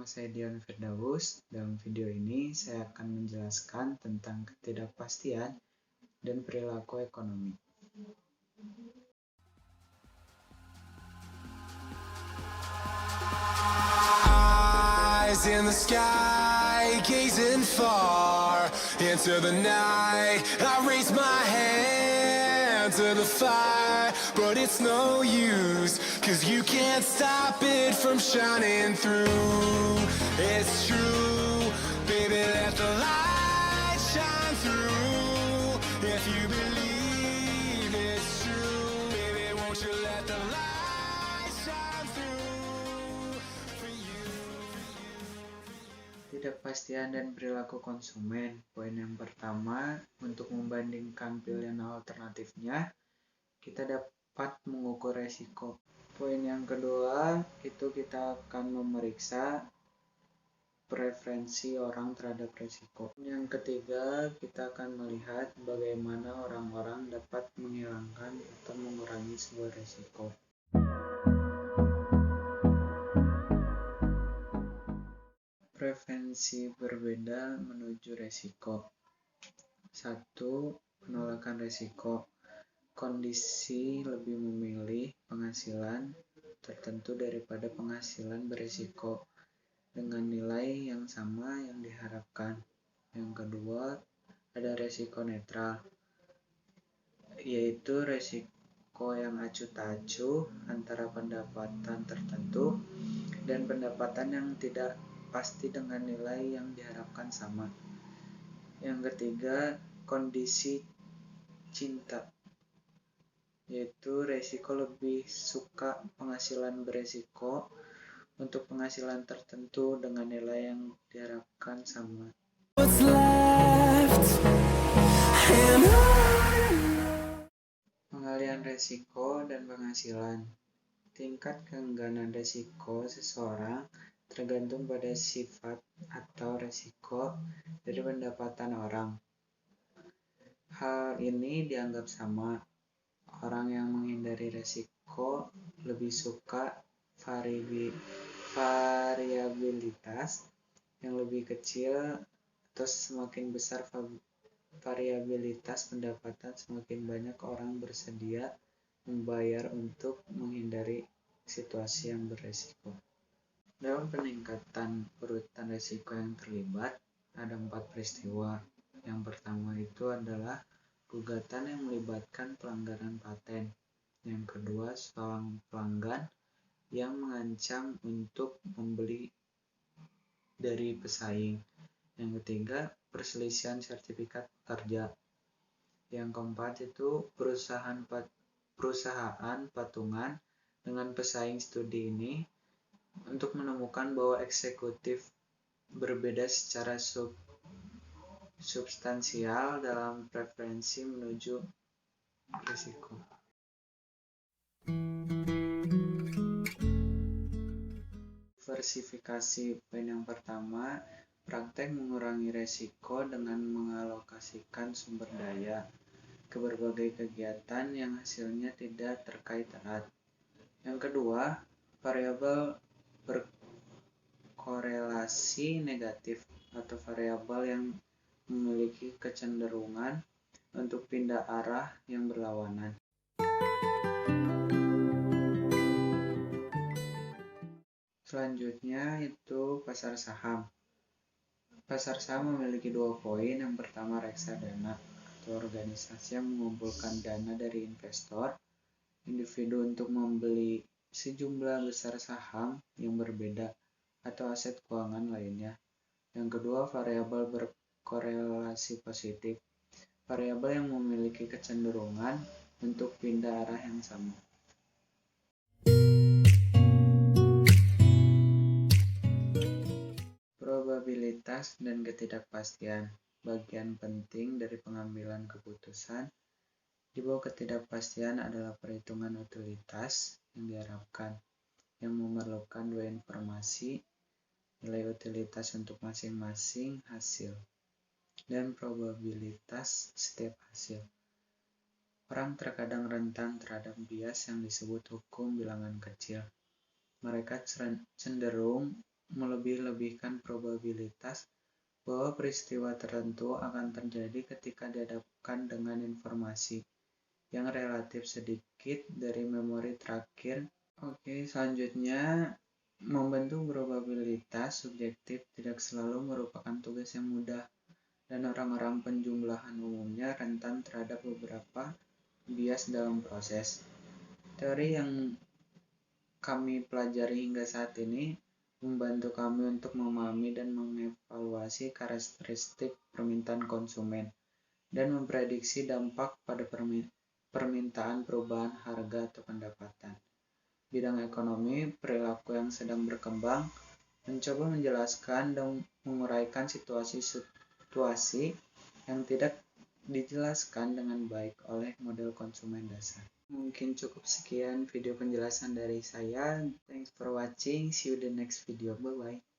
Nama saya Dion Firdaus. Dalam video ini saya akan menjelaskan tentang ketidakpastian dan perilaku ekonomi. Eyes in the sky, gazing far into the night. I raise my hand to the fire, but it's no use, 'cause you can't stop it from shining through. It's true, baby, let the light shine through. If you believe it's true, baby, won't you let the light shine through for you. Ketidakpastian dan perilaku konsumen. Poin yang pertama, untuk membandingkan pilihan alternatifnya, kita dapat mengukur resiko. Poin yang kedua, itu kita akan memeriksa preferensi orang terhadap resiko. Yang ketiga, kita akan melihat bagaimana orang-orang dapat menghilangkan atau mengurangi sebuah resiko. Preferensi berbeda menuju resiko. 1. Penolakan resiko. Kondisi lebih memilih penghasilan tertentu daripada penghasilan berisiko dengan nilai yang sama yang diharapkan. Yang kedua, ada resiko netral, yaitu resiko yang acuh tak acuh antara pendapatan tertentu dan pendapatan yang tidak pasti dengan nilai yang diharapkan sama. Yang ketiga, kondisi cinta, yaitu resiko lebih suka penghasilan beresiko untuk penghasilan tertentu dengan nilai yang diharapkan sama. What's left and Pengalihan resiko dan penghasilan. Tingkat keengganan resiko seseorang tergantung pada sifat atau resiko dari pendapatan orang. Hal ini dianggap sama. Orang yang menghindari resiko lebih suka variabilitas yang lebih kecil, atau semakin besar variabilitas pendapatan, semakin banyak orang bersedia membayar untuk menghindari situasi yang beresiko. Dalam peningkatan urutan risiko yang terlibat, ada 4 peristiwa. Yang pertama itu adalah gugatan yang melibatkan pelanggaran paten. Yang kedua, seorang pelanggan yang mengancam untuk membeli dari pesaing. Yang ketiga, perselisihan sertifikat pekerja. Yang keempat itu perusahaan patungan dengan pesaing studi ini untuk menemukan bahwa eksekutif berbeda secara substansial dalam preferensi menuju risiko. Diversifikasi. Poin yang pertama, praktek mengurangi risiko dengan mengalokasikan sumber daya ke berbagai kegiatan yang hasilnya tidak terkait erat. Yang kedua, variabel berkorelasi negatif atau variabel yang memiliki kecenderungan untuk pindah arah yang berlawanan. Selanjutnya itu pasar saham. Pasar saham memiliki 2 poin. Yang pertama, reksadana atau organisasi yang mengumpulkan dana dari investor individu untuk membeli sejumlah besar saham yang berbeda atau aset keuangan lainnya. Yang kedua, variabel berkorelasi positif, variabel yang memiliki kecenderungan untuk pindah arah yang sama. Probabilitas dan ketidakpastian. Bagian penting dari pengambilan keputusan di bawah ketidakpastian adalah perhitungan utilitas yang diharapkan, yang memerlukan 2 informasi, nilai utilitas untuk masing-masing hasil, dan probabilitas setiap hasil. Orang terkadang rentan terhadap bias yang disebut hukum bilangan kecil. Mereka cenderung melebih-lebihkan probabilitas bahwa peristiwa tertentu akan terjadi ketika dihadapkan dengan informasi yang relatif sedikit dari memori terakhir. Oke, selanjutnya, membentuk probabilitas subjektif tidak selalu merupakan tugas yang mudah, dan orang-orang penjumlahan umumnya rentan terhadap beberapa bias dalam proses. Teori yang kami pelajari hingga saat ini membantu kami untuk memahami dan mengevaluasi karakteristik permintaan konsumen dan memprediksi dampak pada permintaan perubahan harga atau pendapatan. Bidang ekonomi perilaku yang sedang berkembang mencoba menjelaskan dan menguraikan situasi yang tidak dijelaskan dengan baik oleh model konsumen dasar. Mungkin cukup sekian video penjelasan dari saya. Thanks for watching. See you the next video. Bye-bye.